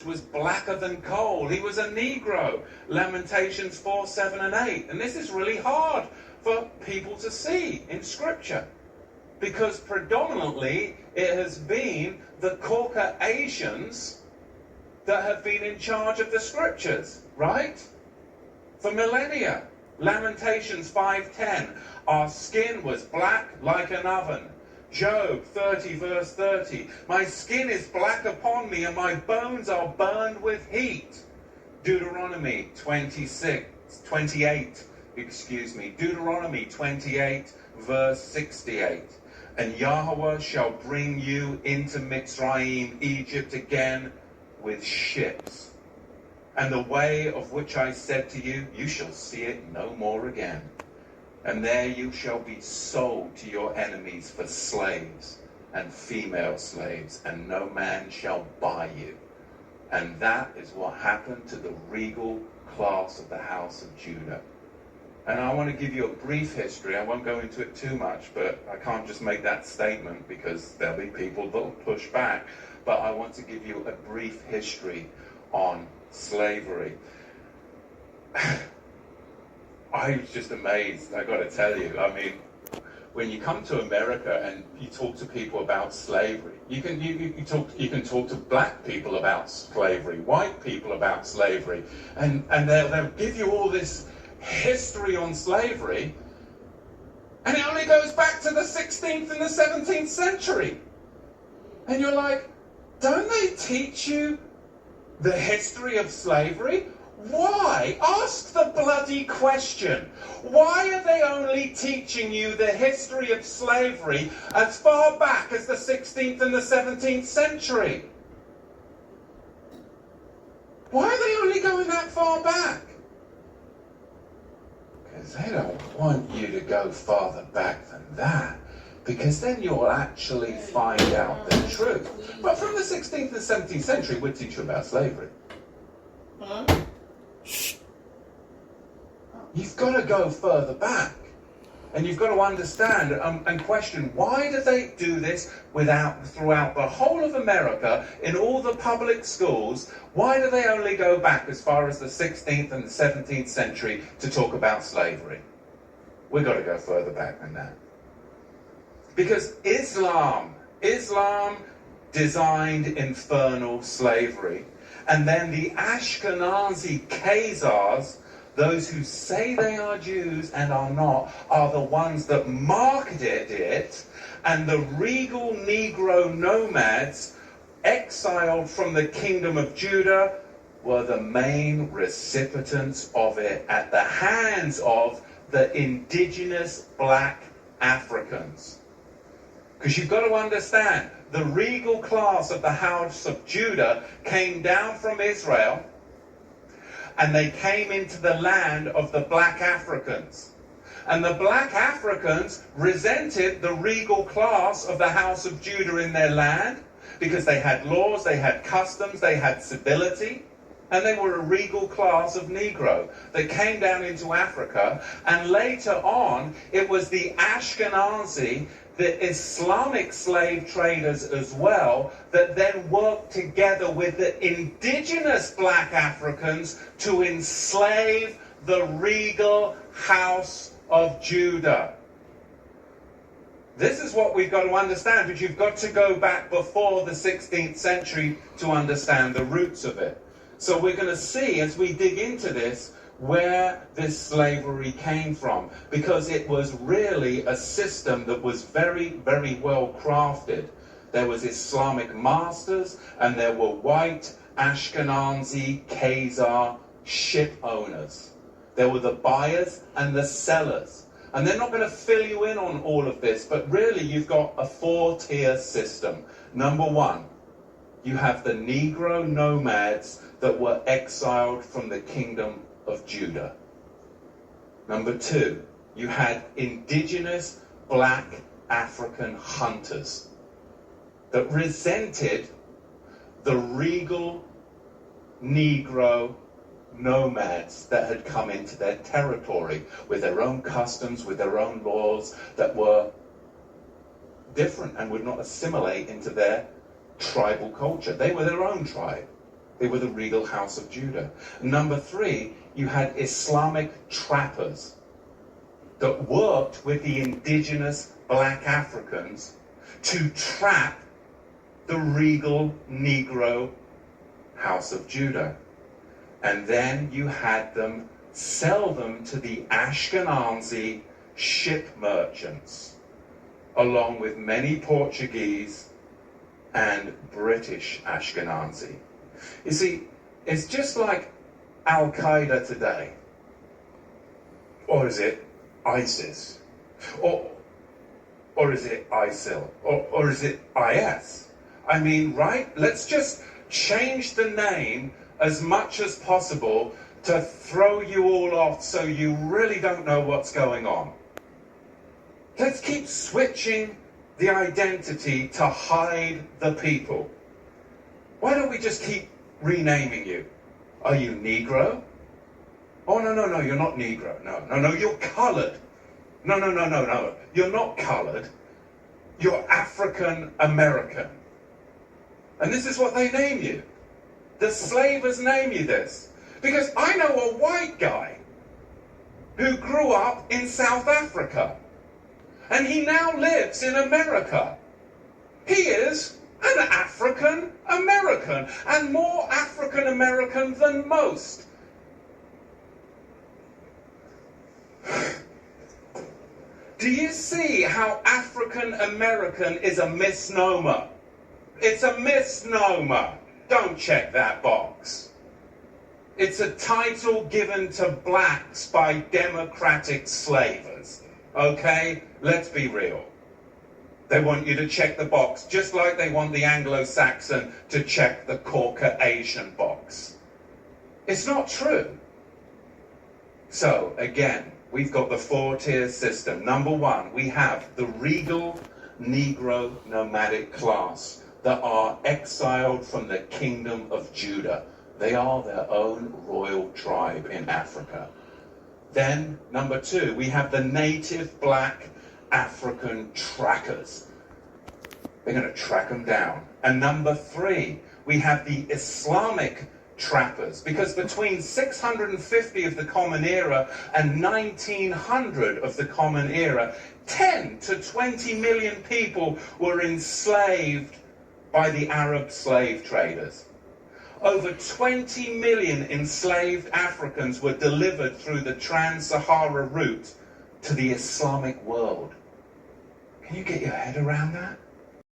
was blacker than coal. He was a Negro. Lamentations 4, 7, and 8. And this is really hard for people to see in Scripture, because predominantly it has been the Caucasians that have been in charge of the Scriptures, right? For millennia. Lamentations 5:10. Our skin was black like an oven. Job 30 verse 30. My skin is black upon me and my bones are burned with heat. Deuteronomy 28. Deuteronomy 28 verse 68. And Yahweh shall bring you into Mitzrayim, Egypt again, with ships. And the way of which I said to you, you shall see it no more again. And there you shall be sold to your enemies for slaves and female slaves, and no man shall buy you. And that is what happened to the regal class of the house of Judah. And I want to give you a brief history. I won't go into it too much, but I can't just make that statement because there'll be people that will push back. But I want to give you a brief history on slavery. I was just amazed, I got to tell you. I mean, when you come to America and you talk to people about slavery, you can talk to black people about slavery, white people about slavery, and they'll give you all this history on slavery, and it only goes back to the 16th and the 17th century. And you're like, don't they teach you the history of slavery? Why? Ask the bloody question. Why are they only teaching you the history of slavery as far back as the 16th and the 17th century? Why are they only going that far back? Because they don't want you to go farther back than that, because then you'll actually find out the truth. But from the 16th and 17th century, we'll teach you about slavery. Huh? You've got to go further back, and you've got to understand and question, why do they do this throughout the whole of America, in all the public schools? Why do they only go back as far as the 16th and the 17th century to talk about slavery? We've got to go further back than that. Because Islam designed infernal slavery. And then the Ashkenazi Khazars, those who say they are Jews and are not, are the ones that marketed it. And the regal Negro nomads, exiled from the kingdom of Judah, were the main recipients of it at the hands of the indigenous black Africans. Because you've got to understand, the regal class of the house of Judah came down from Israel, and they came into the land of the black Africans. And the black Africans resented the regal class of the house of Judah in their land, because they had laws, they had customs, they had civility, and they were a regal class of Negro that came down into Africa. And later on, it was the Ashkenazi, the Islamic slave traders as well, that then worked together with the indigenous black Africans to enslave the regal house of Judah. This is what we've got to understand, but you've got to go back before the 16th century to understand the roots of it. So we're going to see, as we dig into this, where this slavery came from, because it was really a system that was very, very well crafted. There was Islamic masters, and there were white Ashkenazi Khazar ship owners. There were the buyers and the sellers. And they're not going to fill you in on all of this, but really you've got a 4-tier system. Number one, you have the Negro nomads that were exiled from the kingdom of Judah. Number two, you had indigenous black African hunters that resented the regal Negro nomads that had come into their territory with their own customs, with their own laws that were different and would not assimilate into their tribal culture. They were their own tribe. They were the regal house of Judah. Number 3, you had Islamic trappers that worked with the indigenous black Africans to trap the regal Negro house of Judah. And then you had them sell them to the Ashkenazi ship merchants, along with many Portuguese and British Ashkenazi. You see, it's just like Al-Qaeda today. Or is it ISIS? Or is it ISIL? Or is it IS? I mean, right? Let's just change the name as much as possible to throw you all off so you really don't know what's going on. Let's keep switching the identity to hide the people. Why don't we just keep renaming you? Are you Negro? Oh, no, you're not Negro. No, you're colored. No, you're not colored. You're African American. And this is what they name you. The slavers name you this. Because I know a white guy who grew up in South Africa. And he now lives in America. He is an African American, and more African American than most. Do you see how African American is a misnomer? It's a misnomer. Don't check that box. It's a title given to blacks by democratic slavers. Okay? Let's be real. They want you to check the box, just like they want the Anglo-Saxon to check the Caucasian box. It's not true. So, again, we've got the 4-tier system. Number 1, we have the regal Negro nomadic class that are exiled from the kingdom of Judah. They are their own royal tribe in Africa. Then, number 2, we have the native black African trackers. They're going to track them down. And number 3, we have the Islamic trappers, because between 650 of the Common Era and 1900 of the Common Era, 10 to 20 million people were enslaved by the Arab slave traders. Over 20 million enslaved Africans were delivered through the Trans-Sahara route to the Islamic world. Can you get your head around that?